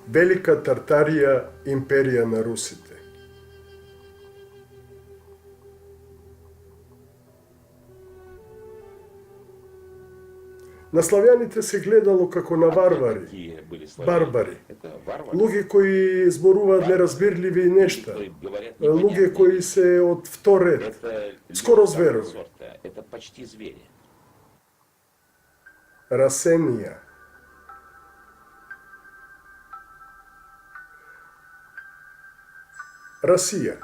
Велика Тартарија, империја на русите. На славјаните се гледало како на варвари, барбари, луѓе кои зборуваат неразбирливи нешта, луѓе кои се од втор ред, скоро зверови. Расенија. Расија.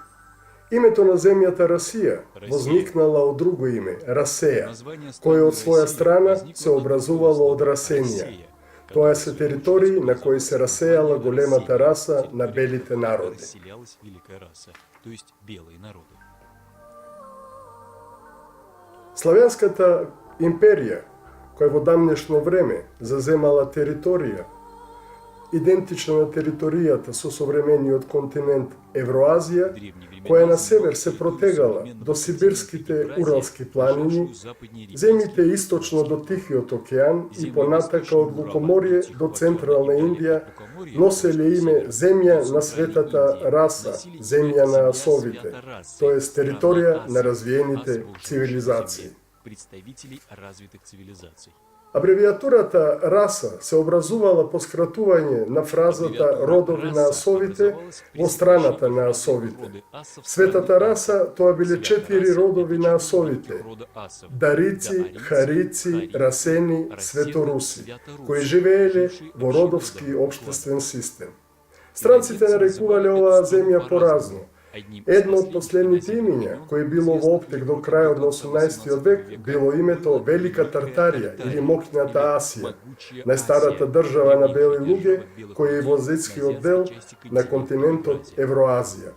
Името на земјата Расија возникнала од друго име, Расеја, кое од своја страна се образувало од Расенија. Тоа се територии на кои се расејала големата раса на белите народи. Славјанската империја, која во дамнешно време заземала територија, идентична на територијата со современиот континент Евроазија, која на север се протегала до сибирските Уралски планини, земјите источно до Тихиот океан и понатака од Лукоморје до Централна Индија носеле име земја на светата раса, земја на асовите, тоест територија на развиените цивилизации. Абревиатурата раса се образувала по скратување на фразата родови на асовите во страната на асовите. Светата раса тоа биле 4 родови на асовите: дарици, харици, расени, светоруси, кои живееле во родовски општествен систем. Странците нарекувале оваа земја поразно. Едно од последните имиња, кој било во оптек до крајот на 18 век, било името Велика Тартарија или Мокината Асија, најстарата држава на бели луѓе, кој е во азијскиот дел на континентот Евроазија.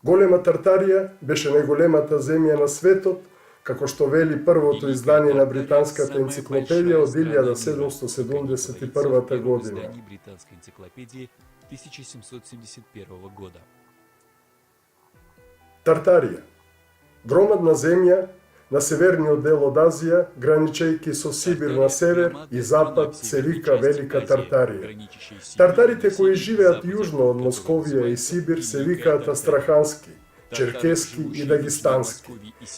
Голема Тартарија беше најголемата земја на светот, како што вели првото издание на британската енциклопедија од 1771 година. Тартарија. Громадна земја на северниот дел од Азија, граничејќи со Сибир на север и запад, се вика Велика Тартарија. Тартарите кои живеат јужно од Московија и Сибир се викаат астрахански, черкески и дагестански.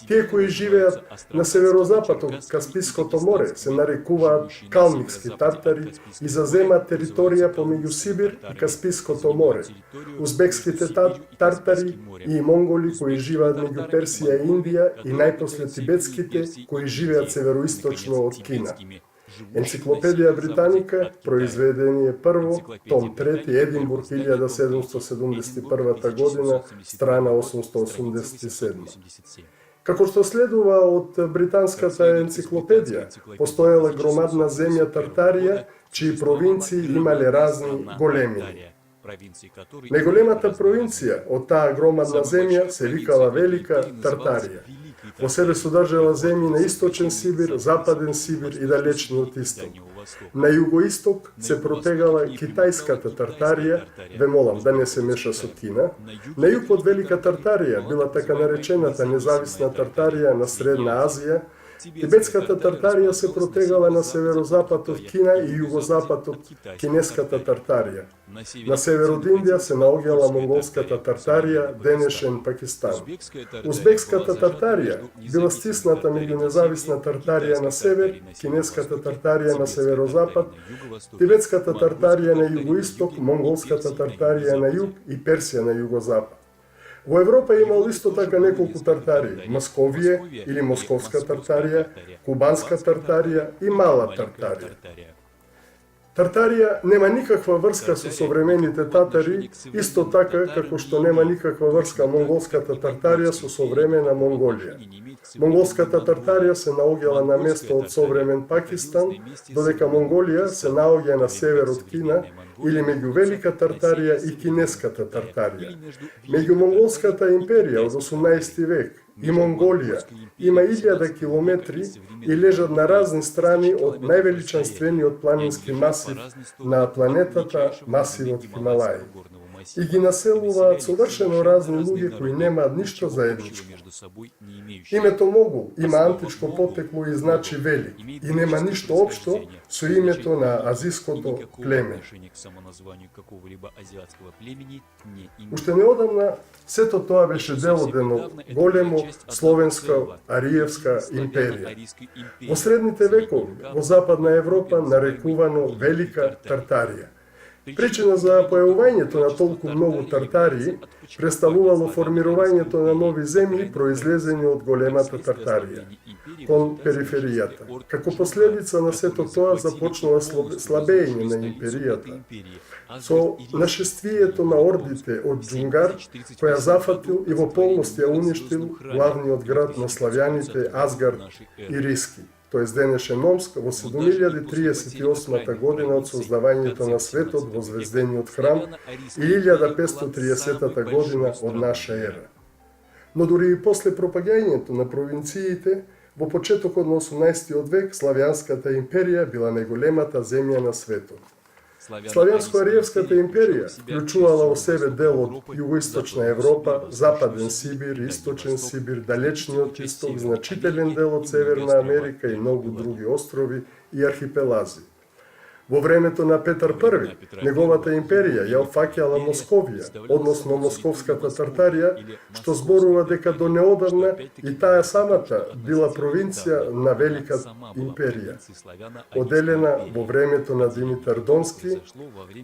Тие кои живеат на северозапад од Каспиското море се нарекуваат калмикски тартари и заземаат територија помеѓу Сибир и Каспиското море. Узбекските тартари и монголи кои живеат меѓу Персија и Индија и најпосле тибетските кои живеат североисточно од Кина. Енциклопедија Британика, произведение прво, том 3, Единбург 1771 година, страна 887. Како што следува од британската енциклопедија, постоела громадна земја Тартарија, чии провинции имале разни големини. Најголемата провинција од таа громадна земја се викала Велика Тартарија. Во себе содржала земји на Источен Сибир, Западен Сибир и Далечниот Исток. На југоисток се протегала Китајската Тартарија, ве молам да не се меша со Кина. На југ од Велика Тартарија била така наречената независна Тартарија на Средна Азија. Тибетската Тартарија се протегала на северозапад од Кина и југозапад од Кинеската Тартарија. На север од Индија се наоѓала Монголската Тартарија, денешен Пакистан. Узбекската Тартарија била стисната меѓу независна Тартарија на север, Кинеската Тартарија на северозапад, Тибетската Тартарија на југоисток, Монголската Тартарија на југ и Персија на југозапад. Во Европа имало исто така неколку тартарии: Московије или Московска Тартарија, Кубанска Тартарија и Мала Тартарија. Тартарија нема никаква врска со современите татари, исто така како што нема никаква врска монголската Тартарија со современа Монголија. Монголската Тартарија се наоѓала на место од современ Пакистан, додека Монголија се наоѓа на север од Кина или меѓу Велика Тартарија и Кинеската Тартарија. Меѓу Монголската империја од 18 век и Монголија има 1000 километри и лежат на разни страни од највеличанствениот планински масив на планетата, масивот Хималаи. и ги населуваат совршено разни луѓе кои немаат ништо заедничко. Името Могул има античко потекло и значи велик и нема ништо општо со името на азиското племе. Уште неодамна сето тоа беше дел од едно големо словенска ариевска империја. Во средните векови во Западна Европа нарекувано Велика Тартарија. Причина за појавувањето на толку многу тартарии представувало формирањето на нови земји произлезени од големата Тартарија кон периферијата. Како последица на сето тоа започнува слабење на империјата со нашествието на ордите од Џунгар, која зафатил и во полност ја уништил главниот град на славјаните Азгард и Риски, тоест денешен Омск, во 7038 година од создавањето на светот во звездениот храм и 1530 година од наша ера. Но дури и после пропагањето на провинциите, во почетокот на 18 век Славјанската империја била најголемата земја на светот. Славјанско-ариевската империја вклучувала во себе дел од југоисточна Европа, Западен Сибир, Источен Сибир, Далечниот Исток, значителен дел од Северна Америка и многу други острови и архипелази. Во времето на Петар I, неговата империја ја опфаќала Московија, односно Московската Тартарија, што зборува дека до неодамна и таа самата била провинција на Велика империја, оделена во времето на Димитар Донски,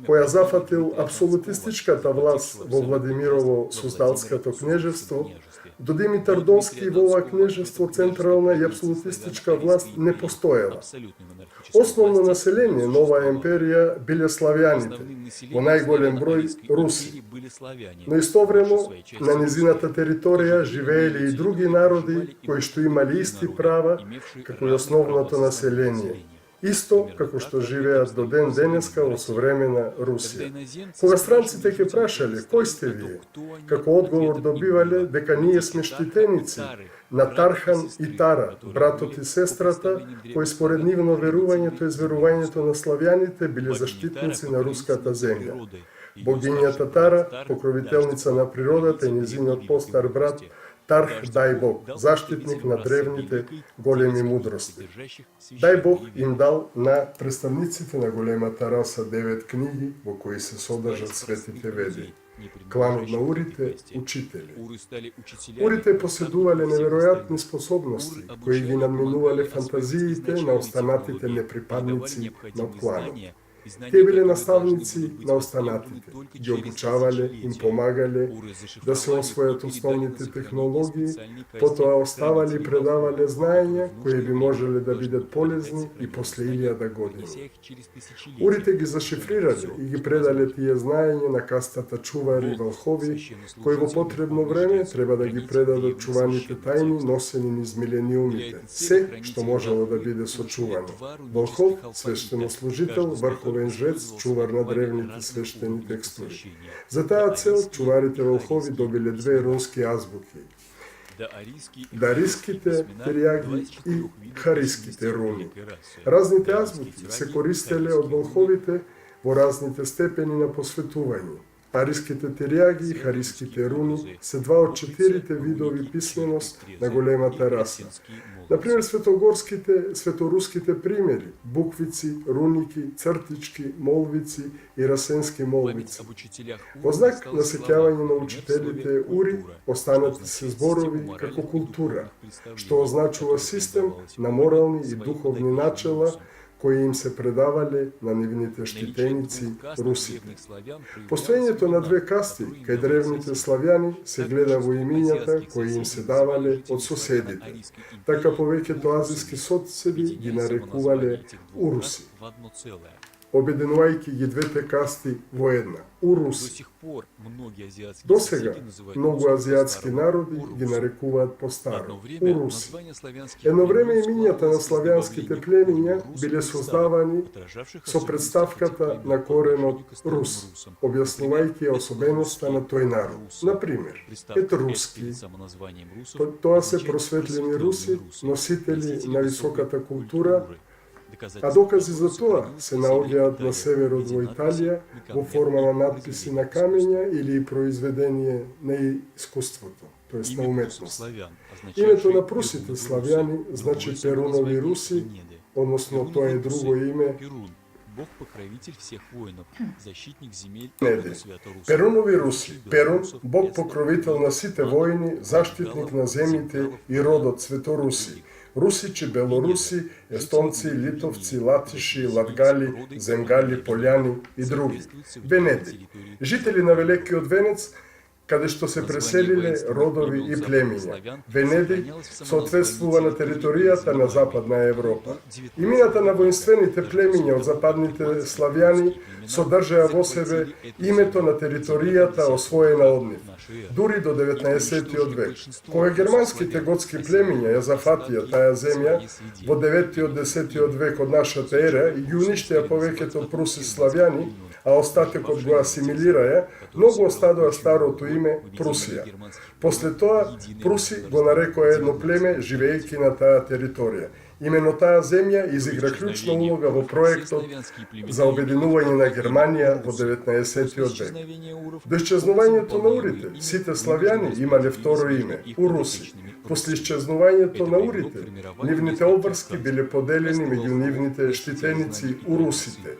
која зафатил апсолутистичката власт во Владимирово Суздалското кнежевство. До Димитар Донски во ова кнежевство централна и апсолутистичка власт не постоела. Основно население на оваа империја биле славјаните, во најголем број руси. Но истовремо на низината територија живееле и други народи кои што имали исти права како и основното население. Исто како што живеат до ден денеска во современа Русија. Кога странците ќе прашале кој сте вие, како одговор добивале дека ние сме штитеници на Тархан и Тара, братот и сестрата, кои според нивно верување, тоест верувањето на славјаните, биле заштитници на руската земја. Богињата Тара, покровителница на природата и низиниот постар брат, Тарх Дај Бог, заштитник на древните големи мудрости. Дај Бог им дал на представниците на големата раса 9 книги во кои се содржат светите веди. Кланот на урите – учители. Урите поседувале неверојатни способности, кои ги надминувале фантазиите на останатите неприпадници на кланот. Тие биле наставници на останатите, ги обучавале, им помагале да се освојат основните технологии, потоа оставале и предавале знаења кои би можеле да бидат полезни и после 1000 години. Урите ги зашифрирале и ги предале тие знаења на кастата чувари и валхови, кои во потребно време треба да ги предадат чуваните тајни носени низ милениумите, се што можело да биде сочувано. Валхов, свештенослужител, врховен жрец, чувар на древните свештени текстури. За таа цел чуварите валхови добиле 2 рунски азбуки. Дариските терјаги и хариските руни. Разните азбуки се користеле од валховите во разните степени на посветување. Ариските терјаги и хариските руни се 2 од 4 видови писменост на големата раса. Например, светоруските примери, буквици, руники, цртички, молвици и расенски молвици. Во знак на сеќавање на учителите ури, останати се зборови како култура, што означува систем на морални и духовни начела, кои им се предавале на нивните штитеници русите. Постоењето на 2 касти кај древните славјани се гледа во имињата кои им се давале од соседите. Така повеќето азиски соцеби ги нарекувале уруси, обединувајќи ги двете касти во една – уруси. Досега многу азиатски народи ги нарекуваат постаро – уруси. Едно време имињата на славјанските племиња биле создавани со представката на коренот рус, објаснувајќи особеноста на тој народ. Например, етруски, тоа се просветлени руси, носители на високата култура, А докази за тоа се наоѓаат на северот во Италија во форма на надписи на камења или произведение на искуството, тоест на уметност. Името на прусите славјани значи Перунови руси, односно тоа е друго име. Бог-покровитель всех воинов, защитник земель Перунови руси. Перун, Бог покровител на сите војни, заштитник на земите и родот Светоруси. Русичи, белоруси, естонци, литовци, латиши, латгали, земгали, пољани и други. Венеди. Жители на Великиот Венец, каде што се преселиле родови и племиња. Венеди соодветствува на територијата на Западна Европа. Имината на воинствените племиња од западните славјани содржаа во себе името на територијата освоена од нив. Дури до 19. век. Кога германските готски племиња ја зафатија таа земја во 9-10 век од нашата ера и ги уништија повеќето пруси славјани, а остатокот го асимилираја, многу остадоа старото име Прусија. После тоа, Пруси го нарекоа едно племе, живеејќи на таа територија. Именно таа земја изигра клучна улога во проектот за обединување на Германија во 19. век. До исчезнувањето на урите, сите славјани имале второ име – уруси. После исчезнувањето на урите, нивните обврски биле поделени меѓу нивните штитеници урусите.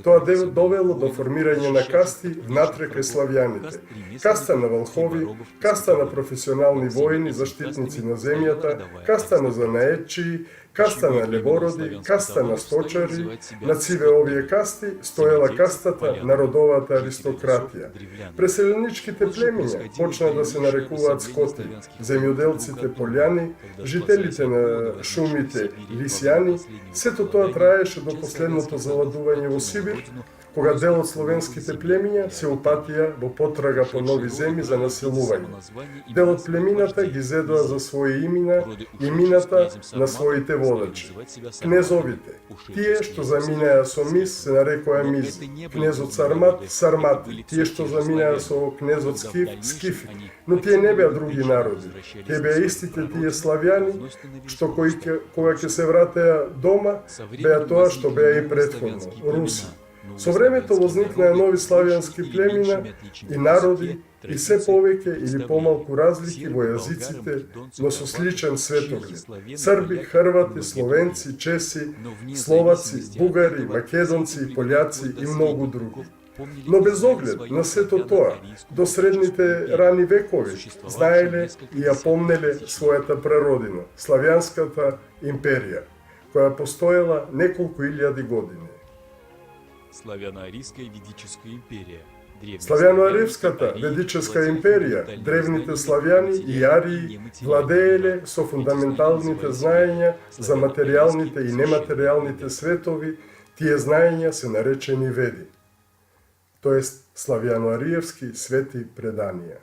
Тоа довело до формирање на касти внатре кај славјаните. Каста на валхови, каста на професионални војни, заштитници на земјата, каста на занаетчии, каста на левороди, каста на сточари. На циве овие касти стоела кастата на родовата аристократија. Преселеничките племиња почна да се нарекуваат скоти, земјоделците пољани, жителите на шумите лисјани. Сето тоа траеше до последното заладување во Сибир, кога дел од словенските племиња се упатија во потрага по нови земји за населување. Дел од племината ги зедоа за своји имината на своите водачи. Кнезовите, тие што заминаа со мис, се нарекоа мизи. Кнезот Сармат, сармати, тие што заминаа со кнезот Скиф, скифи. Но тие не беа други народи. Тие беа истите тие славјани, што кога ќе се вратеа дома, беа тоа што беа и претходно, руси. Со времето возникнаа нови славјански племина и народи и се повеќе или помалку разлики во јазиците, но со сличен светоглед. Срби, хрвати, словенци, чеси, словаци, бугари, македонци, пољаци и многу други. Но без оглед на сето тоа, до средните рани векови, знаеле и ја помнеле својата прародина, Славјанската империја, која постоела неколку илјади години. Славяно-арийская ведическая империя. Славјано-аревската ведическа империја, древните славјани и арии владееле со фундаменталните знаења за материјалните и нематеријалните светови. Тие знаења се наречени веди, тоест славјано-ариевски свети преданија.